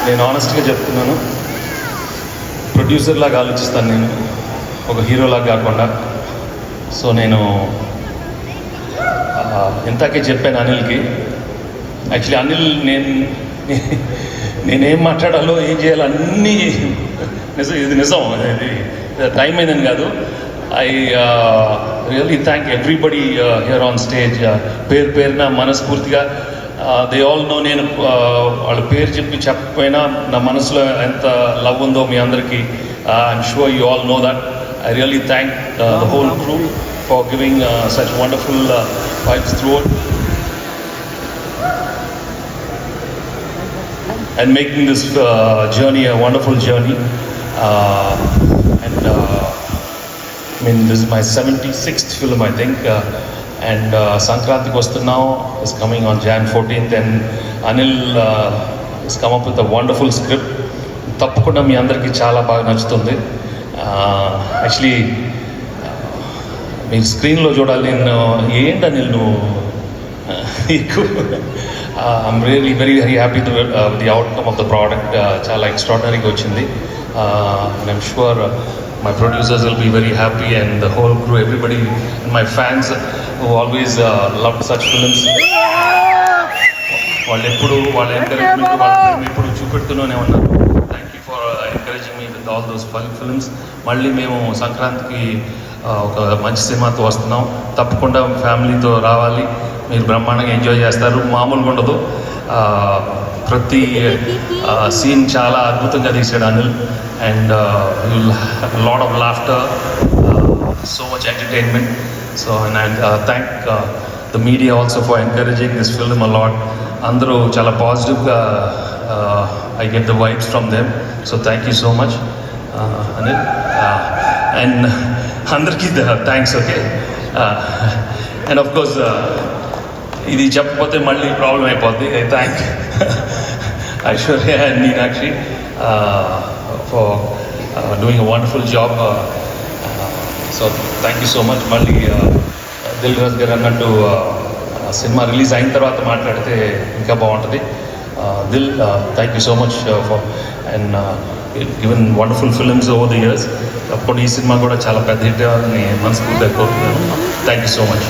నేను ఆనెస్ట్గా చెప్తున్నాను, ప్రొడ్యూసర్ లాగా ఆలోచిస్తాను నేను, ఒక హీరోలాగా కాకుండా. సో నేను ఇంతకే చెప్పాను అనిల్కి. యాక్చువల్లీ అనిల్ నేనేం మాట్లాడాలో ఏం చేయాలో అన్నీ ఇది నిజం, ఇది టైం అయిందని కాదు. I really thank everybody here on stage. పేరున మనస్ఫూర్తిగా దే ఆల్ నో. నేను వాళ్ళ పేరు చెప్పకపోయినా నా మనసులో ఎంత లవ్ ఉందో మీ అందరికీ. I'm sure you all know that. I really thank the whole crew for giving such wonderful vibes throughout and making this journey a wonderful journey. And I mean, this is my 76th film, I think. And Sankranti Kostunao is coming on Jan 14th, and Anil has come up with a wonderful script. తప్పకుండా మీ అందరికీ చాలా బాగా నచ్చుతుంది. Actually మీరు స్క్రీన్లో చూడాలి. నేను ఏంటి అనిల్ నువ్వు ఎక్కువ I'm really very very happy the outcome of the product. చాలా ఎక్స్ట్రాడినరీగా వచ్చింది. And I'm sure my producers will be very happy, and the whole crew, everybody, and my fans who always loved such films. వాళ్ళు ఎప్పుడు వాళ్ళ encouragement వాళ్ళు ఎప్పుడు చూపెడుతూనే ఉన్నారు. Thank you for encouraging me with all those films. మళ్ళీ మేము సంక్రాంతికి ఒక మంచి సినిమాతో వస్తున్నాం. తప్పకుండా ఫ్యామిలీతో రావాలి, మీరు బ్రహ్మాండంగా ఎంజాయ్ చేస్తారు. మామూలుగా ఉండదు. ప్రతి సీన్ చాలా అద్భుతంగా తీసాడు Anil. And lot of laughter, so much entertainment. So and I thank the media also for encouraging this film a lot. అందరూ చాలా పాజిటివ్గా I get the vibes from them. So thank you so much Anil. And అందరికీ thanks. Okay. And of course ఇది చెప్పకపోతే మళ్ళీ problem అయిపోద్ది. I thank Aishwarya and Meenakshi for doing a wonderful job. So thank you so much. మళ్ళీ దిల్ రాజు గారు అన్నట్టు cinema release అయిన తర్వాత మాట్లాడితే ఇంకా బాగుంటుంది. Dil, thank you so much for and given wonderful films over the years. తప్పకుండా ఈ సినిమా కూడా చాలా పెద్ద హిట్ అవ్వాలని మనస్ఫూర్తిగా కోరుతున్నాను. Thank you so much.